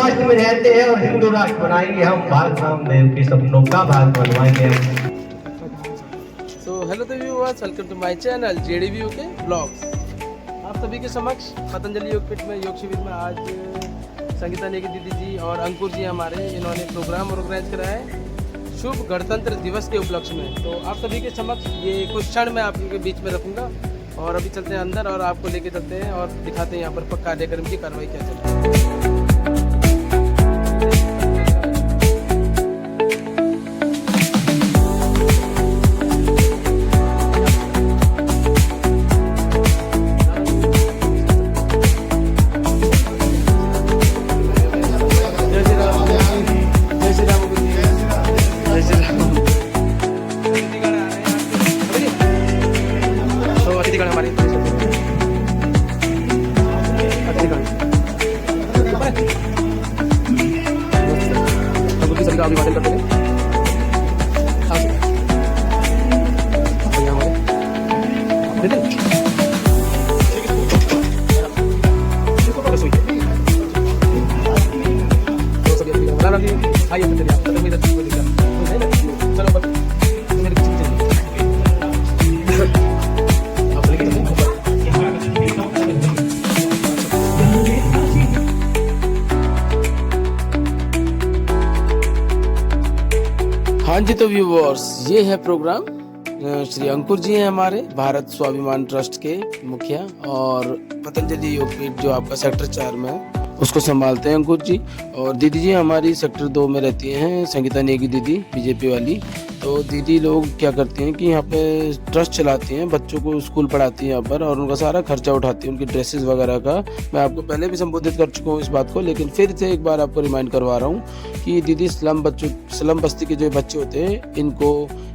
राष्ट्र में रहते हैं और हिंदू राष्ट्र बनाएंगे हम, भारत रामदेव के सपनों का भारत बनवाएंगे हम। So hello the viewers, welcome to my channel JDV के ब्लॉग्स। आप सभी के समक्ष पतंजलि योगपीठ में योग शिविर में आज संगीता नेगी दीदी जी और अंकुर जी हमारे, इन्होंने प्रोग्राम ऑर्गेनाइज करा है शुभ गणतंत्र दिवस के उपलक्ष्य में। तो आप सभी के समक्ष ये कुछ क्षण मैं आपके बीच में रखूँगा और अभी चलते हैं अंदर और आपको लेके चलते हैं और दिखाते हैं यहाँ पर कार्यक्रम की कार्रवाई क्या चल रही है। अभिवादन करते हैं। हाँ जी, तो व्यूअर्स ये है प्रोग्राम। श्री अंकुर जी हैं हमारे, भारत स्वाभिमान ट्रस्ट के मुखिया, और पतंजलि योगपीठ जो आपका सेक्टर 4 में है उसको संभालते हैं अंकुर जी। और दीदी जी हमारी सेक्टर 2 में रहती हैं, संगीता नेगी दीदी, बीजेपी वाली। तो दीदी लोग क्या करती हैं कि यहाँ पे ट्रस्ट चलाती हैं, बच्चों को स्कूल पढ़ाती हैं यहाँ पर और उनका सारा खर्चा उठाती हैं, उनकी ड्रेसेस वगैरह का। मैं आपको पहले भी संबोधित कर चुका हूँ इस बात को, लेकिन फिर से एक बार आपको रिमाइंड करवा रहा हूँ कि दीदी स्लम बस्ती के जो बच्चे होते हैं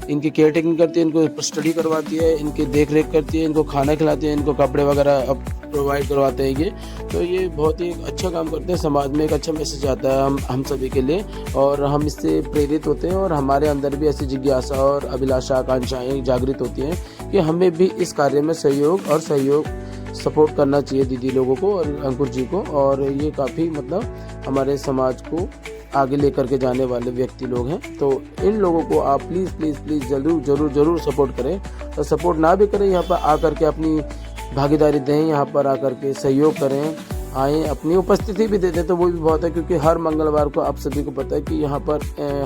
इनकी केयर टेकिंग करती है, इनको स्टडी करवाती है, इनकी देख रेख करती है, इनको खाना खिलाती है, इनको कपड़े वगैरह प्रोवाइड करवाते हैं ये। तो ये बहुत ही अच्छा काम करते हैं, समाज में एक अच्छा मैसेज आता है हम सभी के लिए, और हम इससे प्रेरित होते हैं और हमारे अंदर भी ऐसी जिज्ञासा और अभिलाषा आकांक्षाएं जागृत होती हैं कि हमें भी इस कार्य में सहयोग सपोर्ट करना चाहिए दीदी लोगों को और अंकुर जी को। और ये काफ़ी मतलब हमारे समाज को आगे लेकर के जाने वाले व्यक्ति लोग हैं। तो इन लोगों को आप प्लीज़ जरूर सपोर्ट करें, और सपोर्ट ना भी करें यहाँ पर आकर के अपनी भागीदारी दें, यहाँ पर आकर के सहयोग करें, आएँ, अपनी उपस्थिति भी दे दें तो वो भी बहुत है। क्योंकि हर मंगलवार को आप सभी को पता है कि यहाँ पर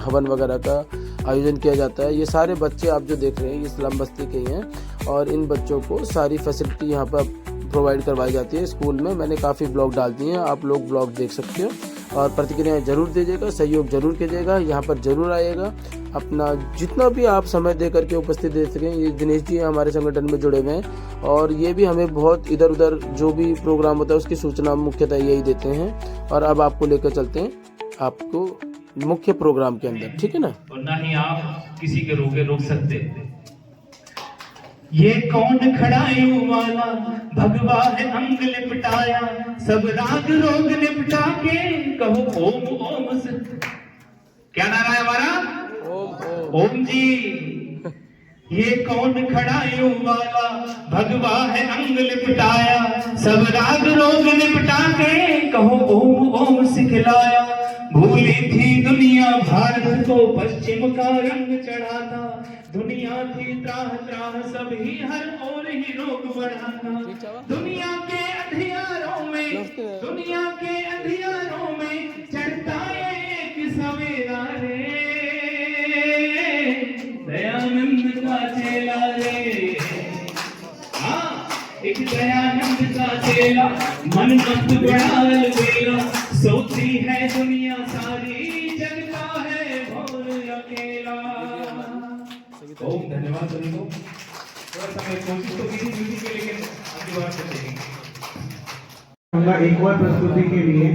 हवन वगैरह का आयोजन किया जाता है। ये सारे बच्चे आप जो देख रहे हैं ये स्लम बस्ती के ही हैं, और इन बच्चों को सारी फैसिलिटी यहाँ पर प्रोवाइड करवाई जाती है स्कूल में। मैंने काफ़ी ब्लॉग डाल दिए हैं, आप लोग ब्लॉग देख सकते हो और प्रतिक्रियाएं जरूर दीजिएगा, सहयोग जरूर कीजिएगा, यहाँ पर जरूर आइएगा। अपना जितना भी आप समय दे करके उपस्थित दे सकें। ये दिनेश जी हमारे संगठन में जुड़े हुए हैं और ये भी हमें बहुत इधर उधर जो भी प्रोग्राम होता है उसकी सूचना मुख्यतः यही देते हैं। और अब आपको लेकर चलते हैं आपको मुख्य प्रोग्राम के अंदर, ठीक है ना। और ना ही आप किसी के रोक सकते। ये कौन खड़ा यूं वाला, भगवा है अंग लिपटाया, सब राग रोग निपटा के कहो ओम ओम से। क्या नारा है हमारा? ओम जी। ये कौन खड़ा यूं वाला, भगवा है अंग लिपटाया, सब राग रोग निपटा के कहो ओम ओम सिखलाया। भूली थी दुनिया भारत को पश्चिम का रंग चढ़ाता, दुनिया थी त्राह त्राह सब ही हर ओर ही रोग बढ़ाता। दुनिया के अंधियारों में चढ़ता एक सवेरा रे, दयानंद का चेला रे। हाँ, एक दयानंद का चेला, मन मत बड़ा अलबेला, सोती है दुनिया सारी, जगता है भोर अकेला। ओम, धन्यवाद सभी को। थोड़ा सा मैं कोशिश तो की म्यूजिक के, लेकिन अगली बार चलेगी। एक और प्रस्तुति के लिए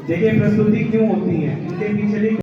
देखिए प्रस्तुति क्यों होती है, इनके पीछे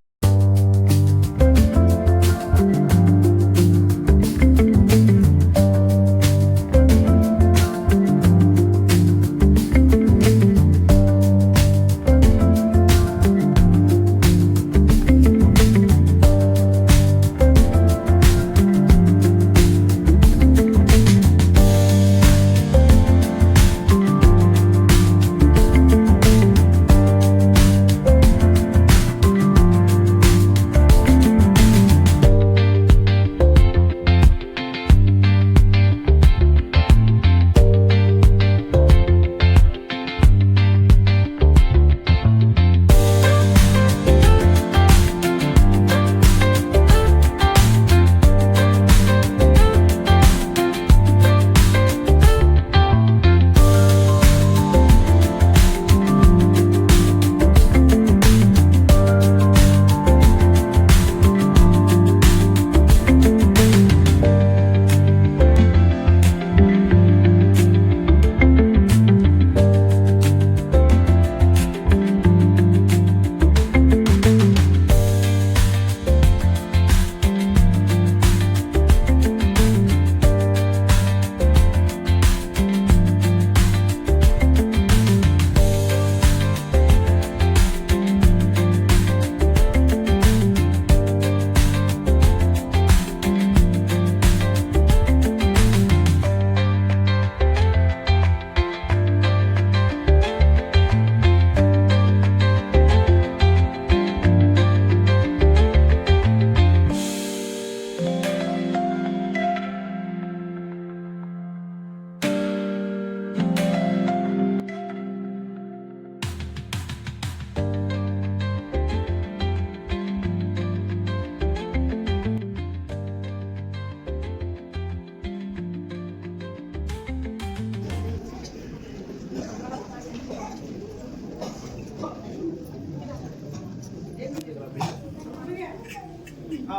तो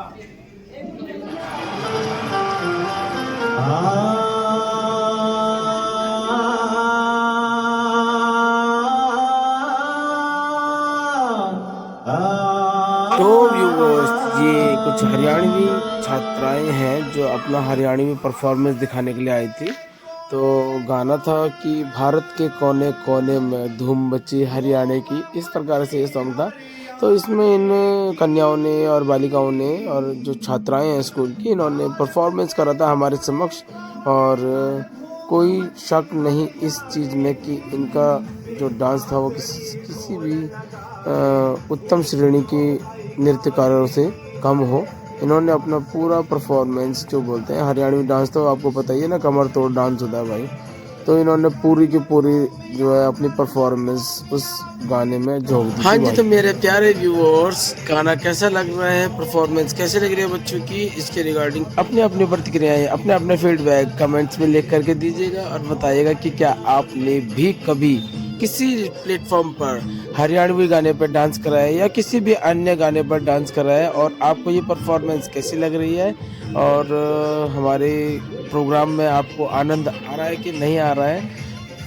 व्यूअर्स, ये कुछ हरियाणवी छात्राएं हैं जो अपना हरियाणवी परफॉर्मेंस दिखाने के लिए आई थी। तो गाना था कि भारत के कोने कोने में धूम मची हरियाणा की, इस प्रकार से ये सॉन्ग था। तो इसमें इन कन्याओं ने और बालिकाओं ने और जो छात्राएं हैं स्कूल की, इन्होंने परफॉर्मेंस करा था हमारे समक्ष। और कोई शक नहीं इस चीज़ में कि इनका जो डांस था वो किसी भी उत्तम श्रेणी की नृत्यकारों से कम हो। इन्होंने अपना पूरा परफॉर्मेंस, जो बोलते हैं हरियाणवी डांस, तो आपको पता ही है ना, कमर तोड़ डांस होता है भाई। तो इन्होंने पूरी की पूरी जो है अपनी परफॉर्मेंस उस गाने में झोंक दी। हाँ जी, तो मेरे प्यारे व्यूअर्स, गाना कैसा लग रहा है, परफॉर्मेंस कैसे लग रही है बच्चों की, इसके रिगार्डिंग अपनी अपनी प्रतिक्रियाएं, अपने अपने फीडबैक कमेंट्स में लिख करके दीजिएगा और बताइएगा कि क्या आपने भी कभी किसी प्लेटफॉर्म पर हरियाणवी गाने पर डांस करा है या किसी भी अन्य गाने पर डांस करा है, और आपको ये परफॉर्मेंस कैसी लग रही है, और हमारे प्रोग्राम में आपको आनंद आ रहा है कि नहीं आ रहा है।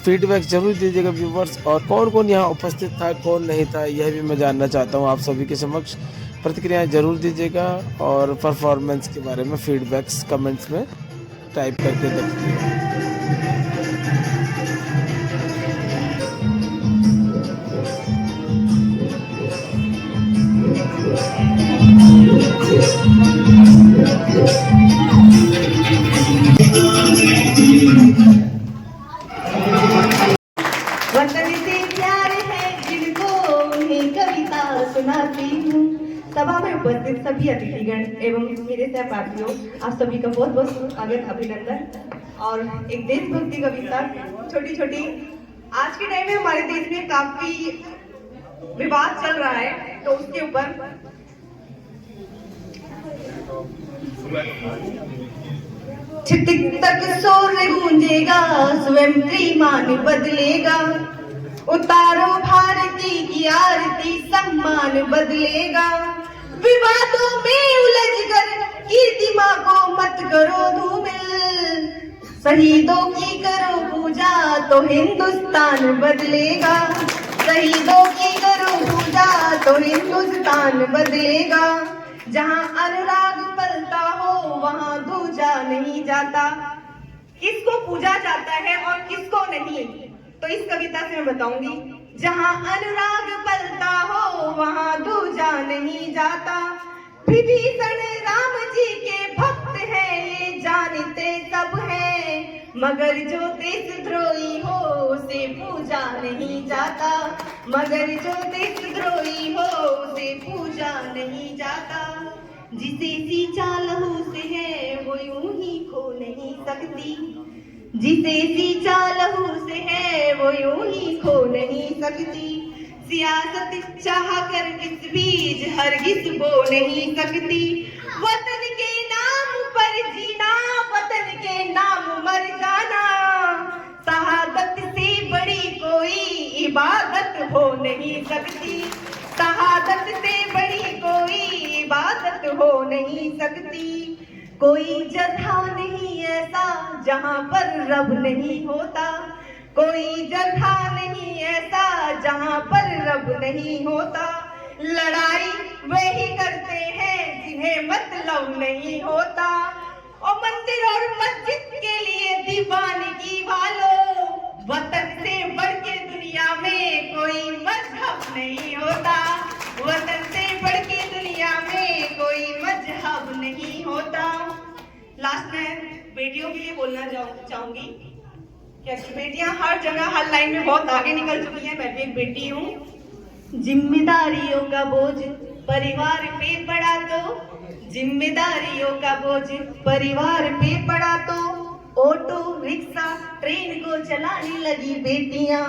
फीडबैक जरूर दीजिएगा व्यूवर्स। और कौन कौन यहाँ उपस्थित था, कौन नहीं था, यह भी मैं जानना चाहता हूँ। आप सभी के समक्ष प्रतिक्रियाएं जरूर दीजिएगा और परफॉर्मेंस के बारे में फीडबैक्स कमेंट्स में टाइप करके दीजिएगा। वतन से प्यार है जिनको उन्हें कविता सुनाती हूँ। सभा में उपस्थित सभी अतिथिगण एवं मेरे सहपाठियों, आप सभी का बहुत बहुत स्वागत, अभिनंदन। और एक देशभक्ति कविता छोटी छोटी, आज के टाइम में हमारे देश में काफी विवाद चल रहा है, तो उसके ऊपर छिटिक तक शोर गूंजेगा, स्वयं त्रिमान बदलेगा, उतारो भारती की आरती, सम्मान बदलेगा। विवादों में उलझ कर कीर्तिमा को मत करो धूमिल, शहीदों की करो पूजा तो हिंदुस्तान बदलेगा। शहीदों की करो पूजा तो हिंदुस्तान बदलेगा। जहाँ अनुराग पलता हो वहाँ दूजा नहीं जाता। किसको पूजा जाता है और किसको नहीं, तो इस कविता से मैं बताऊंगी। जहाँ अनुराग पलता हो वहाँ दूजा नहीं जाता। विभीषण राम जी के भक्त हैं, ये जानते सब हैं, मगर जो देशद्रोही हो उसे पूजा नहीं जाता। मगर जो देशद्रोही हो उसे पूजा नहीं जाता। जिसे सींचा लहू से है वो यूं ही खो नहीं सकती। जिसे सींचा लहू से है वो यूं ही खो नहीं सकती। सियासत चाह कर किस बीज हरगिज बो नहीं सकती। वतन के नाम पर जीना, वतन के नाम मर जाना, शहादत से बड़ी कोई इबादत हो नहीं सकती। शहादत से बड़ी कोई इबादत हो नहीं सकती। कोई जगह नहीं ऐसा जहाँ पर रब नहीं होता। कोई जगह नहीं ऐसा जहाँ पर रब नहीं होता। लड़ाई वही करते हैं जिन्हें मतलब नहीं होता। और मंदिर और मस्जिद के लिए दीवानगी वालों, वतन से बढ़ के दुनिया में कोई मजहब नहीं होता। वतन से बढ़ के दुनिया में कोई मजहब नहीं होता। लास्ट में बेटियों के लिए बोलना चाहूंगी कि बेटियां हर जगह हर लाइन में बहुत आगे निकल चुकी हैं। मैं भी एक बेटी हूँ। जिम्मेदारियों का बोझ परिवार पे पड़ा तो, जिम्मेदारियों का बोझ परिवार पे पड़ा तो, ऑटो रिक्शा ट्रेन को चलाने लगी बेटियां।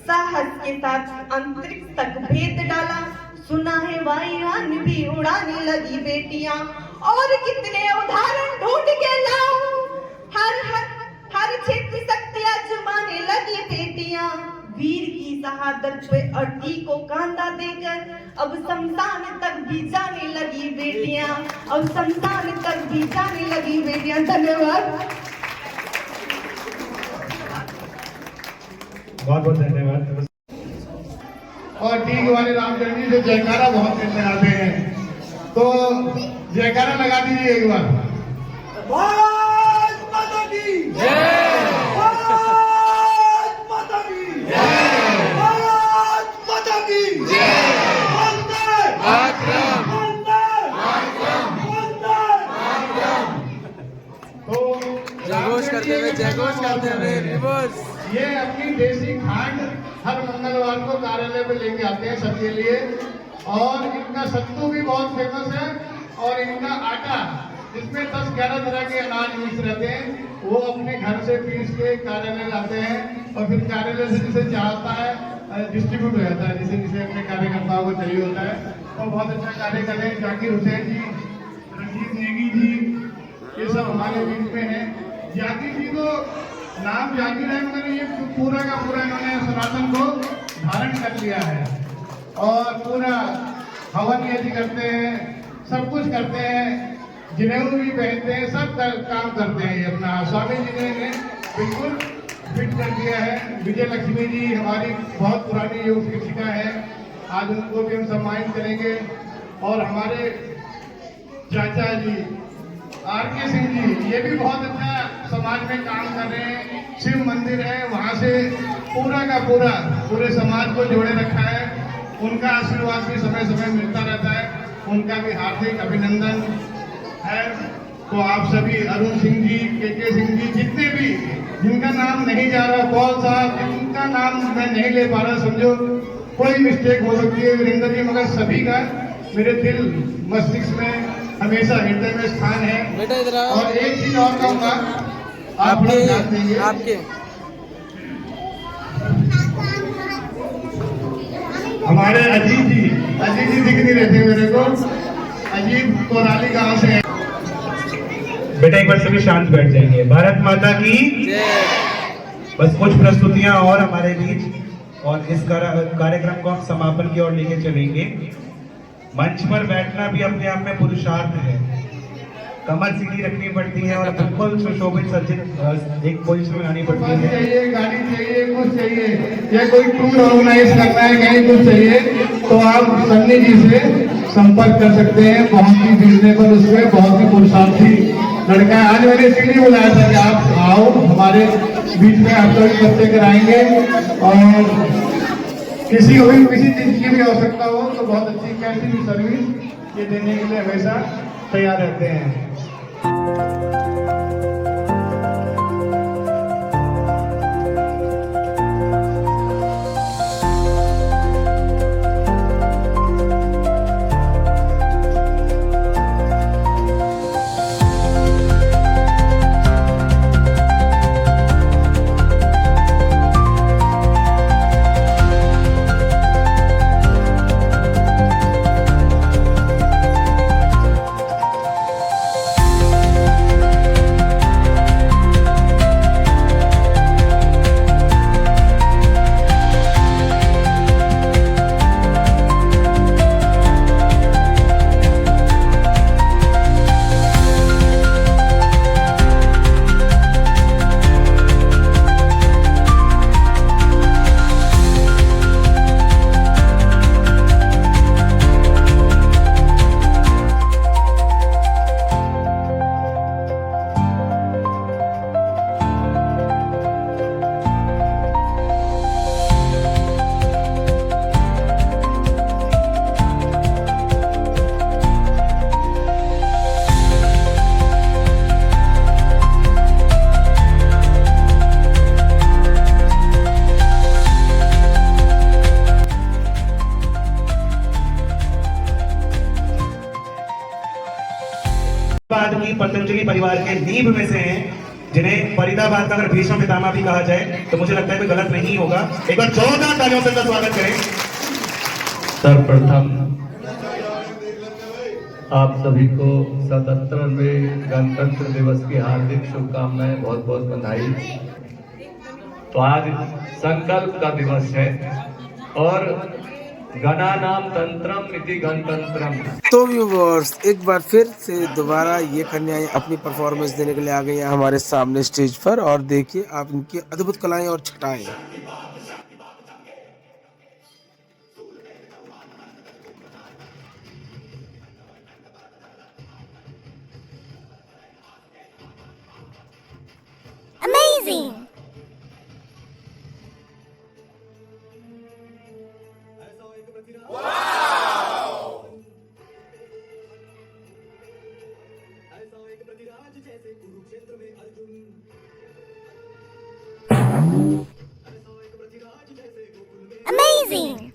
साहस के साथ अंतरिक्ष तक भेद डाला, सुना है वायुयान भी उड़ाने लगी बेटियां। और कितने उदाहरण ढूंढ के लाऊं, हर क्षेत्र शक्ति आजमाने लगी बेटियां। वीर की शहादत पे अर्थी को कांधा देकर अब शमशान तक भी जाने लगी बेटियां, अब शमशान तक भी जाने लगी बेटियां। धन्यवाद। बहुत बहुत धन्यवाद। और ठीक वाले रामचंद्र जी से जयकारा बहुत देते आते हैं, तो जयकारा लगा दीजिए एक बार। भारत माता की जय, भारत माता की जय, भारत माता की जय, वंदे मातरम, वंदे मातरम, वंदे मातरम। तो जयघोष करते हुए रिवर्स। ये अपनी देसी खांड हर मंगलवार को कार्यालय में लेके आते हैं सबके लिए, और इनका सत्तू भी बहुत फेमस है, और इनका आटा जिसमें 10-11 तरह के अनाज मिक्स रहते हैं, वो अपने घर से पीस के कार्यालय लाते हैं, और फिर कार्यालय से जिसे चाहता है डिस्ट्रीब्यूट हो जाता है, जिसे जिसे अपने कार्यकर्ताओं को चाहिए होता है। तो बहुत अच्छा कार्य कर रहे हैं जाकिर हुसैन जी, रंजीत नेगी जी, ये सब हमारे बीच में है। जाकिर जी को नाम जाकिर है, मगर ये पूरा का पूरा इन्होंने सनातन को धारण कर लिया है, और पूरा हवन यदि करते हैं, सब कुछ करते हैं, जिनेऊ भी पहनते हैं, सब काम करते हैं ये अपना। स्वामी जी ने इन्हें बिल्कुल फिट कर दिया है। विजय लक्ष्मी जी हमारी बहुत पुरानी योग शिक्षिका है, आज उनको भी हम सम्मानित करेंगे। और हमारे चाचा जी आर.के. सिंह जी, ये भी बहुत अच्छा समाज में काम कर रहे हैं। शिव मंदिर है, वहाँ से पूरा का पूरा पूरे समाज को जोड़े रखा है। उनका आशीर्वाद भी समय समय मिलता रहता है, उनका भी हार्दिक अभिनंदन है। तो आप सभी, अरुण सिंह जी, के सिंह जी, जितने भी जिनका नाम नहीं जा रहा, पॉल साहब जिनका नाम मैं नहीं ले पा रहा, समझो कोई मिस्टेक हो सकती है वीरेंद्र जी, मगर सभी का मेरे दिल मस्तिष्क में हमेशा हृदय में स्थान है। बेटा इधर आओ। और एक चीज और कहूँगा, आप लोग जानते हैं आपके हमारे अजीत जी दिख नहीं रहते मेरे को। अजीत कोराली गांव से है। बेटा एक बार सभी शांत बैठ जाएंगे। भारत माता की बस कुछ प्रस्तुतियां और हमारे बीच, और इस कार्यक्रम को हम समापन की ओर लेके चलेंगे। मंच पर बैठना भी अपने आप में पुरुषार्थ है, कमर सीधी रखनी पड़ती है, और बिल्कुल सुशोभित सज्जित एक पोजीशन में आनी पड़ती है। चाहिए गाड़ी चाहिए, कुछ चाहिए, या कोई टूर ऑर्गेनाइज करना है, कहीं कुछ चाहिए, तो आप सन्नी जी से संपर्क कर सकते हैं। बहुत ही रिजनेबल, उसमें बहुत ही पुरुषार्थी लड़का है। आज मैंने इसीलिए बुलाया था कि आप आओ हमारे बीच में, आप लोग बच्चे कराएंगे, और किसी को भी किसी चीज की भी आवश्यकता हो तो बहुत अच्छी कैसी भी सर्विस ये देने के लिए हमेशा तैयार रहते हैं। की पतंजलि परिवार के नींव में से हैं, जिन्हें फरीदाबाद का अगर भीष्म पितामह भी कहा जाए तो मुझे लगता है कोई गलत नहीं होगा। एक बार जोरदार तालियों से उनका स्वागत करें। सर्वप्रथम आप सभी को 77वें गणतंत्र दिवस की हार्दिक शुभकामनाएं, बहुत बहुत बधाई। तो आज संकल्प का दिवस है और गणानाम तंत्रम इति गणतंत्रम। तो व्यूअर्स, एक बार फिर से दोबारा ये कन्याएं अपनी परफॉर्मेंस देने के लिए आ गई हैं हमारे सामने स्टेज पर, और देखिए आप इनकी अद्भुत कलाएं और छटाएं। Amazing! Amazing!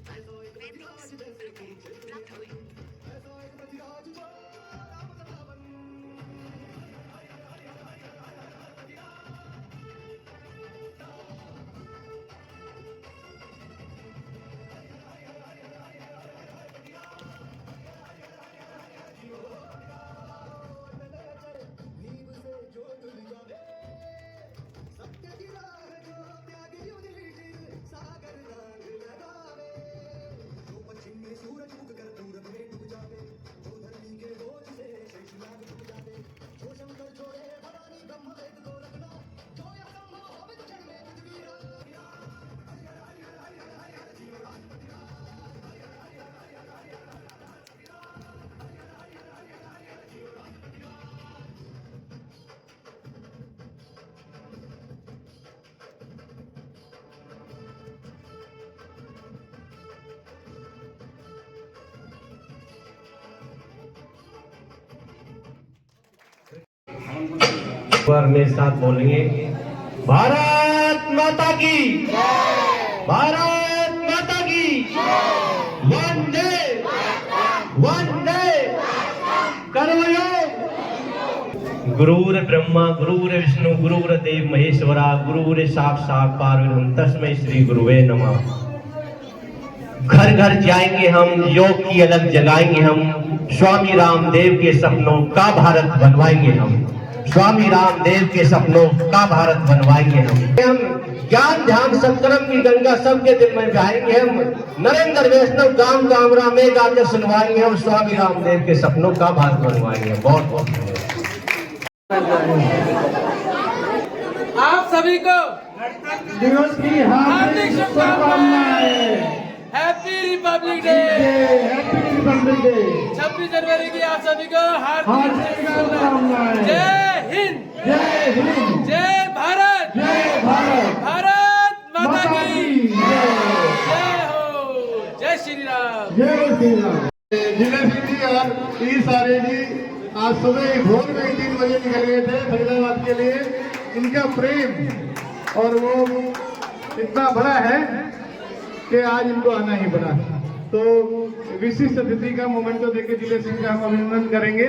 बार मेरे साथ बोलेंगे, भारत माता की, भारत माता की, वंदे वंदे करो योग। गुरुर ब्रह्मा गुरुर विष्णु गुरुर देव महेश्वरा गुरुर साक्षात परब्रह्म तस्मै श्री गुरुवे नमः। घर घर जाएंगे हम, योग की अलग जगाएंगे हम, स्वामी रामदेव के सपनों का भारत बनवाएंगे हम, स्वामी रामदेव के सपनों का भारत बनवाएंगे हम ज्ञान ध्यान सत्कर्म की गंगा सबके दिल में बहाएंगे हम, नरेंद्र वैष्णव गांव गामरा में गाकर सुनवाएंगे हम, स्वामी रामदेव के सपनों का भारत बनवाएंगे। बहुत बहुत आप सभी को दिवस की हार्दिक शुभकामनाएं। Happy Republic day, happy Republic day. 26 जनवरी की आप सभी को हार्दिक शुभकामनाएं। जय हिंद, जय हिंद, जय भारत, जय भारत, भारत माता की जय। जय हो, जय श्री राम, जय श्री राम। जिलेबी जी और ई सारे जी आज सुबह भोर में 3 बजे निकल गए थे फरीदाबाद के लिए। इनका प्रेम और वो इतना बड़ा है कि आज इनको आना ही पड़ा। तो विशिष्ट अतिथि का मोमेंट तो देखे जिले सिंह का हम अभिनंदन करेंगे।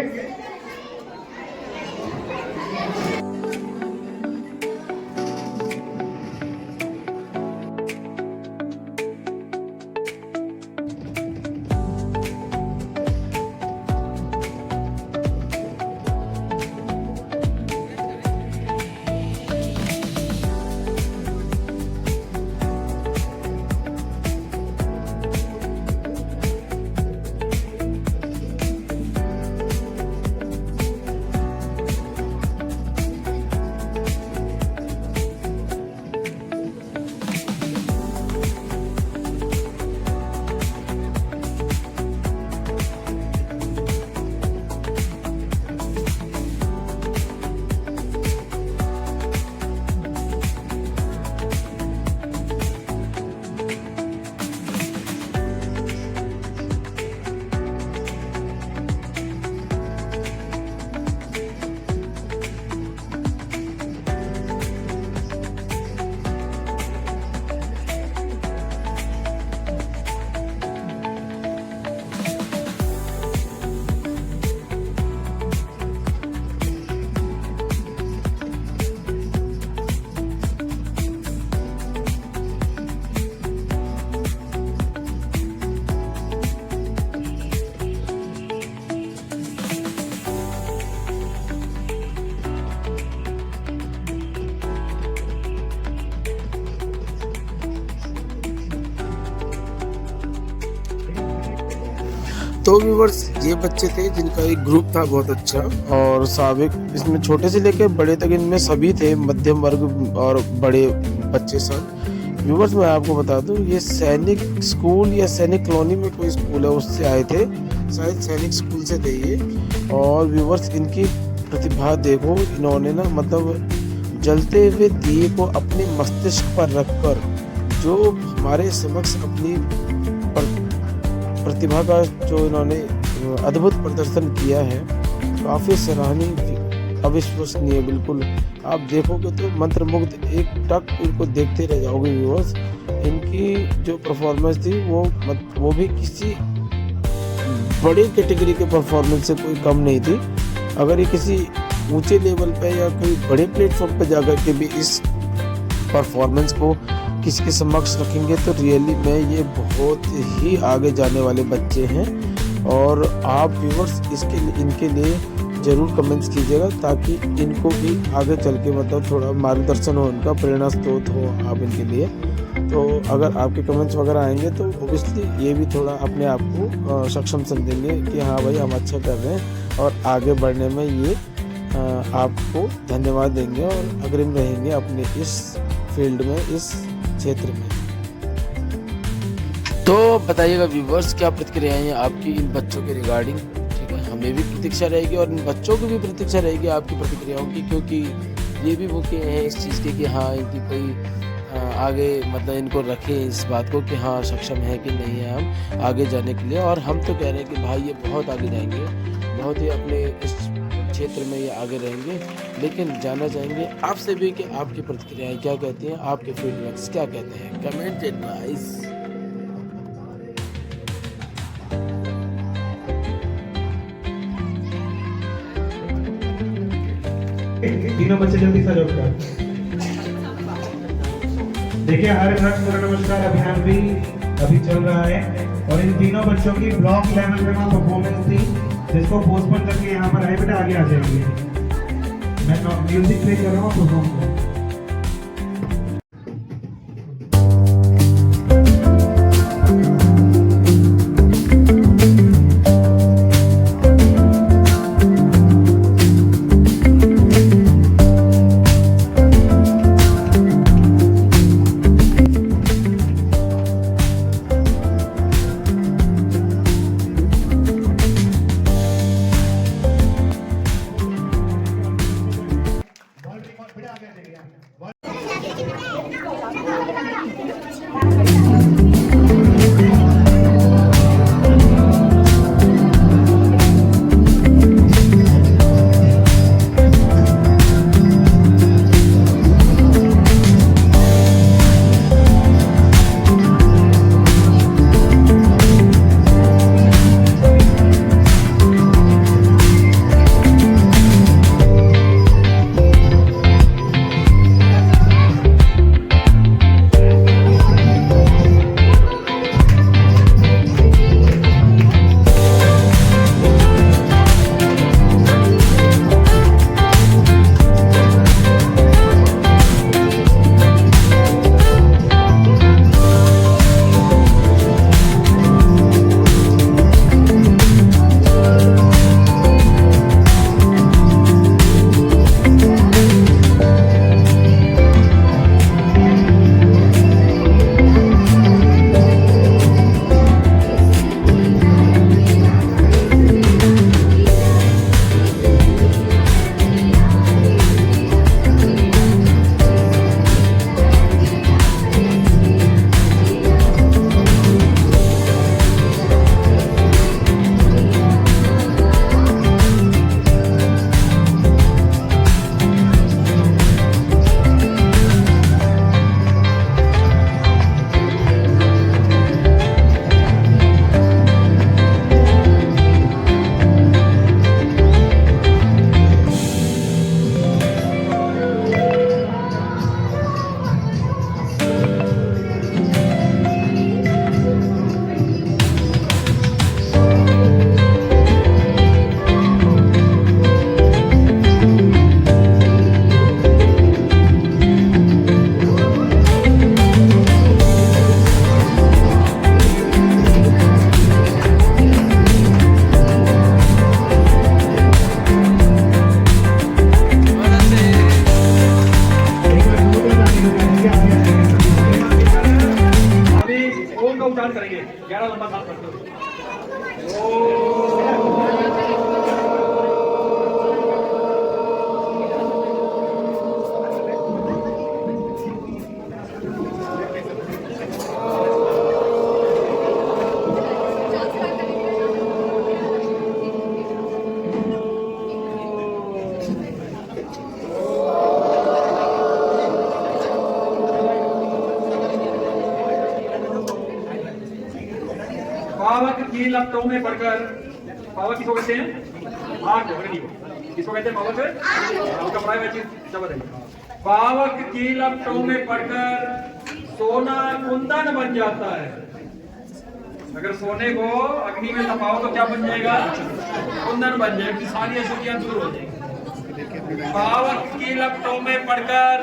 तो व्यूवर्स ये बच्चे थे जिनका एक ग्रुप था बहुत अच्छा, और साबिक इसमें छोटे से लेकर बड़े तक इनमें सभी थे, मध्यम वर्ग और बड़े बच्चे सब। व्यूवर्स मैं आपको बता दूं, ये सैनिक स्कूल या सैनिक कॉलोनी में कोई स्कूल है उससे आए थे, शायद सैनिक स्कूल से थे ये। और व्यूवर्स इनकी प्रतिभा देखो, इन्होंने ना मतलब जलते हुए दिए को अपने मस्तिष्क पर रखकर जो हमारे समक्ष अपनी प्रतिभा का जो इन्होंने अद्भुत प्रदर्शन किया है, काफ़ी सराहनीय, अविश्वसनीय। बिल्कुल आप देखोगे तो मंत्रमुग्ध, एक टक इनको देखते रह जाओगे व्यूअर्स। इनकी जो परफॉर्मेंस थी वो भी किसी बड़ी कैटेगरी के परफॉर्मेंस से कोई कम नहीं थी। अगर ये किसी ऊंचे लेवल पे या कोई बड़े प्लेटफॉर्म पे जाकर के भी इस परफॉर्मेंस को किसी के समक्ष रखेंगे तो रियली में ये बहुत ही आगे जाने वाले बच्चे हैं। और आप व्यूअर्स इनके लिए ज़रूर कमेंट्स कीजिएगा ताकि इनको भी आगे चल के मतलब थोड़ा मार्गदर्शन हो, उनका प्रेरणा स्रोत हो आप इनके लिए। तो अगर आपके कमेंट्स वगैरह आएंगे तो ओबियसली ये भी थोड़ा अपने आप को सक्षम समझेंगे कि हाँ भाई हम अच्छा कर रहे हैं, और आगे बढ़ने में ये आपको धन्यवाद देंगे और अग्रिम रहेंगे अपने इस फील्ड में, इस क्षेत्र में। तो बताइएगा व्यूवर्स क्या प्रतिक्रियाएं हैं आपकी इन बच्चों के रिगार्डिंग, ठीक है। हमें भी प्रतीक्षा रहेगी और इन बच्चों की भी प्रतीक्षा रहेगी आपकी प्रतिक्रियाओं की, क्योंकि ये भी भूखे हैं इस चीज़ के कि हाँ इनकी कोई आगे मतलब इनको रखें इस बात को कि हाँ सक्षम है कि नहीं है हम आगे जाने के लिए। और हम तो कह रहे हैं कि भाई ये बहुत आगे जाएंगे, बहुत ही अपने इस क्षेत्र में ये आगे रहेंगे। लेकिन जानना चाहेंगे आपसे भी कि आपकी प्रतिक्रियाएं क्या कहती हैं, आपके फीडबैक्स क्या कहते हैं, कमेंट एडवाइस। तीनों बच्चे जल्दी सा जोड़ कर देखिए। हर घर सूर्य नमस्कार अभियान भी अभी चल रहा है और इन तीनों बच्चों की ब्लॉक लेवल पे वहाँ परफॉर्मेंस थी, जिसको पोस्टपोन करके यहाँ पर आए, बेटा आगे आ जाएंगे। मैं म्यूजिक प्ले कर रहा हूँ, परफॉर्म करो। पावक की लपटों में पड़कर, पावक किसको कहते हैं? आग नहीं हो, किसको कहते हैं पावक? आपका पढ़ाई हुआ चीज जब बताइए। पावक की लपटों में पड़कर सोना कुंदन बन जाता है। अगर सोने को अग्नि में तपाओ तो क्या बन जाएगा? कुंदन बन जाएगा, सारी अशुद्धियां दूर हो जाएगी। पावक की लपटों में पड़कर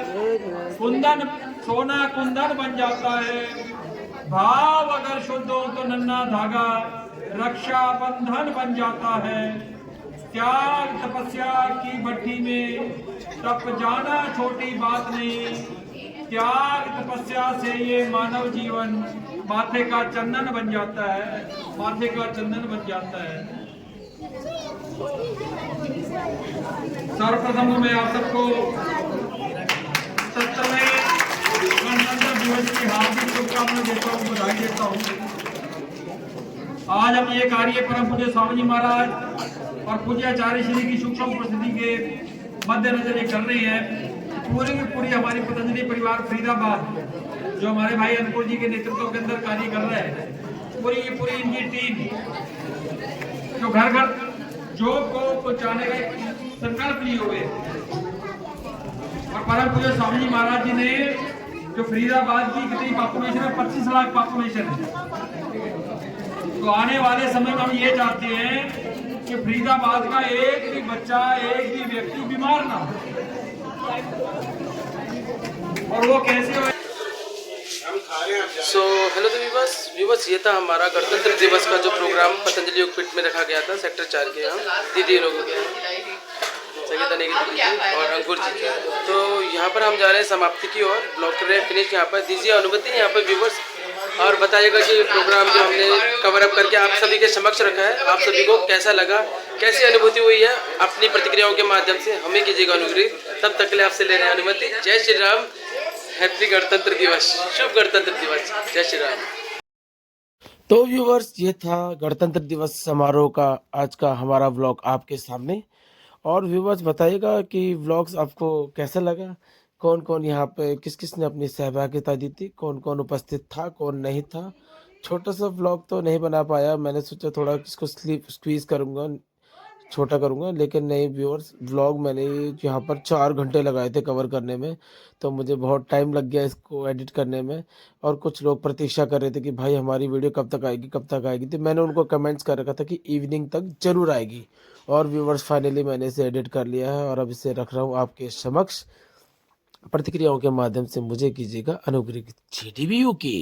कुंदन, सोना कुंदन बन जाता है। भाव अगर शुद्ध हो तो नन्हा धागा रक्षा बंधन बन जाता है। त्याग तपस्या की भट्टी में तप जाना छोटी बात नहीं। त्याग तपस्या से ये मानव जीवन माथे का चंदन बन जाता है, माथे का चंदन बन जाता है। सर्वप्रथम मैं आप सबको सत्तरवें गणतंत्र दिवस की हार्दिक शुभकामनाएं देता हूँ, बधाई देता हूँ। आज हम ये कार्य परम पूज्य स्वामी जी महाराज और पूज्य आचार्य श्री की सूक्ष्म उपस्थिति के मद्देनजर ये कर रहे हैं। पूरी की पूरी हमारी पतंजलि परिवार फरीदाबाद जो हमारे भाई अंकुर जी के नेतृत्व के अंदर कार्य कर रहे हैं, पूरी की पूरी इनकी टीम जो घर घर जॉब को पहुंचाने का संकल्प लिए हुए और परम पूज्य स्वामी जी महाराज जी ने जो फरीदाबाद की कितनी पॉपुलेशन है, 25 लाख पॉपुलेशन है। तो आने वाले समय में हम ये चाहते हैं कि फरीदाबाद का एक भी बच्चा, एक भी व्यक्ति बीमार ना हो। और वो कैसे हो? सो हेलो तो व्यूवर्स, ये था हमारा गणतंत्र दिवस का जो प्रोग्राम पतंजलि योगपीठ में रखा गया था सेक्टर 4 के यहाँ दीदी लोगों के संगीता नेगी और अंकुर जी। तो यहाँ पर हम जा रहे हैं समाप्ति की ओर, ब्लॉग कर रहे हैं फिनिश। यहाँ पर दीजिए अनुमति यहाँ पर व्यूवर्स, और बताइएगा कि प्रोग्राम जो हमने कवर अप करके आप सभी के समक्ष रखा है, आप सभी को कैसा लगा, कैसी अनुभूति हुई है, अपनी प्रतिक्रियाओं के माध्यम से हमें कीजिएगा अनुग्रहित। तब तक के लिए आपसे ले रहे हैं अनुमति। जय श्री राम, हैप्पी गणतंत्र दिवस, शुभ गणतंत्र दिवस, जय श्री राम। तो व्यूवर्स, ये था गणतंत्र दिवस समारोह का आज का हमारा व्लॉग आपके सामने। और व्यूवर्स बताइएगा कि व्लॉग्स आपको कैसा लगा, कौन कौन यहाँ पे किस किस ने अपनी सहभागिता दी थी, कौन कौन उपस्थित था, कौन नहीं था। छोटा सा व्लॉग तो नहीं बना पाया, मैंने सोचा थोड़ा इसको स्क्वीज करूँगा, छोटा करूँगा, लेकिन नहीं व्यूअर्स, व्लॉग मैंने यहाँ पर 4 घंटे लगाए थे कवर करने में, तो मुझे बहुत टाइम लग गया इसको एडिट करने में। और कुछ लोग प्रतीक्षा कर रहे थे कि भाई हमारी वीडियो कब तक आएगी, कब तक आएगी, तो मैंने उनको कमेंट्स कर रखा था कि इवनिंग तक जरूर आएगी। और व्यूअर्स फाइनली मैंने इसे एडिट कर लिया है और अब इसे रख रहा हूँ आपके समक्ष। प्रतिक्रियाओं के माध्यम से मुझे कीजिएगा अनुग्रहित। GDBU की